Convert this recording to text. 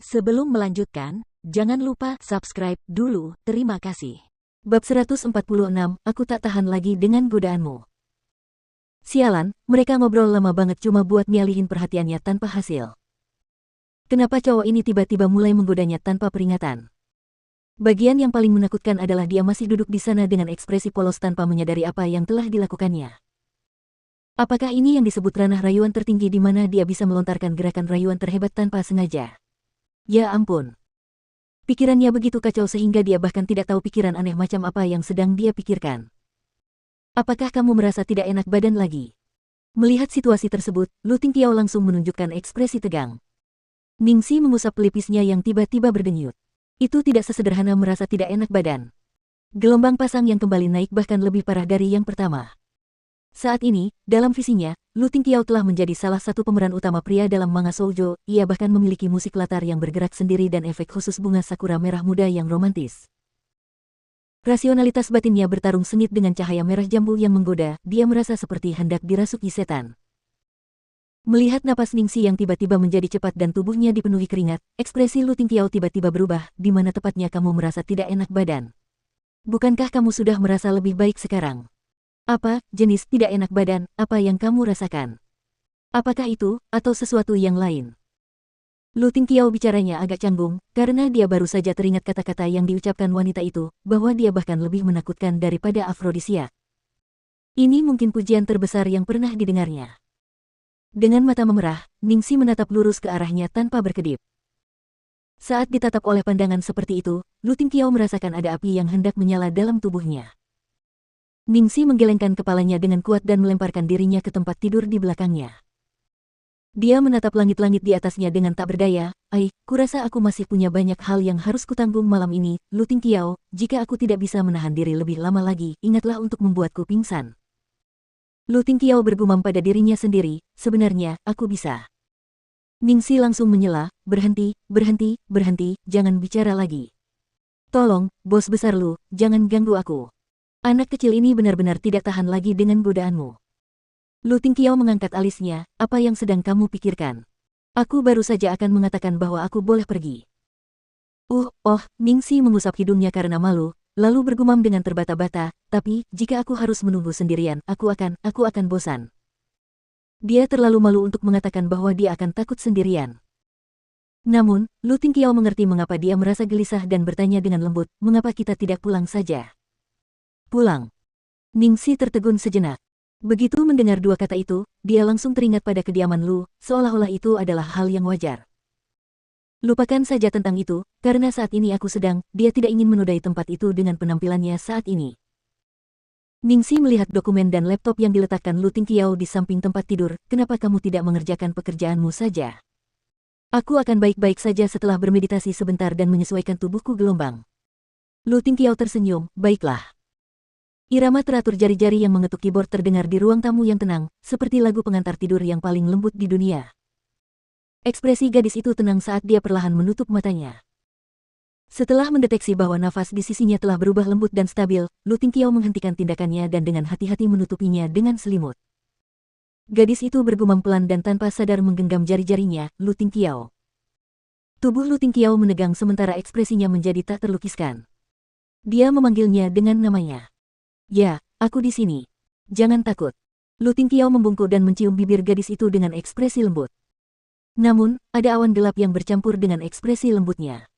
Sebelum melanjutkan, jangan lupa subscribe dulu, terima kasih. Bab 146, aku tak tahan lagi dengan godaanmu. Sialan, mereka ngobrol lama banget cuma buat ngalihin perhatiannya tanpa hasil. Kenapa cowok ini tiba-tiba mulai menggodanya tanpa peringatan? Bagian yang paling menakutkan adalah dia masih duduk di sana dengan ekspresi polos tanpa menyadari apa yang telah dilakukannya. Apakah ini yang disebut ranah rayuan tertinggi di mana dia bisa melontarkan gerakan rayuan terhebat tanpa sengaja? Ya ampun. Pikirannya begitu kacau sehingga dia bahkan tidak tahu pikiran aneh macam apa yang sedang dia pikirkan. Apakah kamu merasa tidak enak badan lagi? Melihat situasi tersebut, Lu Tingqiao langsung menunjukkan ekspresi tegang. Ningxi mengusap pelipisnya yang tiba-tiba berdenyut. Itu tidak sesederhana merasa tidak enak badan. Gelombang pasang yang kembali naik bahkan lebih parah dari yang pertama. Saat ini, dalam visinya, Lu Tingqiao telah menjadi salah satu pemeran utama pria dalam manga shoujo, ia bahkan memiliki musik latar yang bergerak sendiri dan efek khusus bunga sakura merah muda yang romantis. Rasionalitas batinnya bertarung sengit dengan cahaya merah jambu yang menggoda, dia merasa seperti hendak dirasuki setan. Melihat napas Ningxi yang tiba-tiba menjadi cepat dan tubuhnya dipenuhi keringat, ekspresi Lu Tingqiao tiba-tiba berubah, di mana tepatnya kamu merasa tidak enak badan. Bukankah kamu sudah merasa lebih baik sekarang? Apa jenis tidak enak badan, apa yang kamu rasakan? Apakah itu, atau sesuatu yang lain? Lu Tingqiao bicaranya agak canggung, karena dia baru saja teringat kata-kata yang diucapkan wanita itu, bahwa dia bahkan lebih menakutkan daripada afrodisiak. Ini mungkin pujian terbesar yang pernah didengarnya. Dengan mata memerah, Ningxi menatap lurus ke arahnya tanpa berkedip. Saat ditatap oleh pandangan seperti itu, Lu Tingqiao merasakan ada api yang hendak menyala dalam tubuhnya. Ningxi menggelengkan kepalanya dengan kuat dan melemparkan dirinya ke tempat tidur di belakangnya. Dia menatap langit-langit di atasnya dengan tak berdaya. Kurasa aku masih punya banyak hal yang harus kutanggung malam ini, Lu Tingqiao, jika aku tidak bisa menahan diri lebih lama lagi, ingatlah untuk membuatku pingsan. Lu Tingqiao bergumam pada dirinya sendiri, sebenarnya, aku bisa. Ningxi langsung menyela, berhenti, jangan bicara lagi. Tolong, bos besar Lu, jangan ganggu aku. Anak kecil ini benar-benar tidak tahan lagi dengan godaanmu. Lu Tingqiao mengangkat alisnya, apa yang sedang kamu pikirkan? Aku baru saja akan mengatakan bahwa aku boleh pergi. Ningxi mengusap hidungnya karena malu, lalu bergumam dengan terbata-bata, tapi, jika aku harus menunggu sendirian, aku akan bosan. Dia terlalu malu untuk mengatakan bahwa dia akan takut sendirian. Namun, Lu Tingqiao mengerti mengapa dia merasa gelisah dan bertanya dengan lembut, mengapa kita tidak pulang saja? Pulang. Ningxi tertegun sejenak. Begitu mendengar dua kata itu, dia langsung teringat pada kediaman Lu, seolah-olah itu adalah hal yang wajar. Lupakan saja tentang itu, karena saat ini dia tidak ingin menodai tempat itu dengan penampilannya saat ini. Ningxi melihat dokumen dan laptop yang diletakkan Lu Tingqiao di samping tempat tidur, kenapa kamu tidak mengerjakan pekerjaanmu saja? Aku akan baik-baik saja setelah bermeditasi sebentar dan menyesuaikan tubuhku gelombang. Lu Tingqiao tersenyum, baiklah. Irama teratur jari-jari yang mengetuk keyboard terdengar di ruang tamu yang tenang, seperti lagu pengantar tidur yang paling lembut di dunia. Ekspresi gadis itu tenang saat dia perlahan menutup matanya. Setelah mendeteksi bahwa nafas di sisinya telah berubah lembut dan stabil, Lu Tingqiao menghentikan tindakannya dan dengan hati-hati menutupinya dengan selimut. Gadis itu bergumam pelan dan tanpa sadar menggenggam jari-jarinya, Lu Tingqiao. Tubuh Lu Tingqiao menegang sementara ekspresinya menjadi tak terlukiskan. Dia memanggilnya dengan namanya. Ya, aku di sini. Jangan takut. Lu Tingqiao membungkuk dan mencium bibir gadis itu dengan ekspresi lembut. Namun, ada awan gelap yang bercampur dengan ekspresi lembutnya.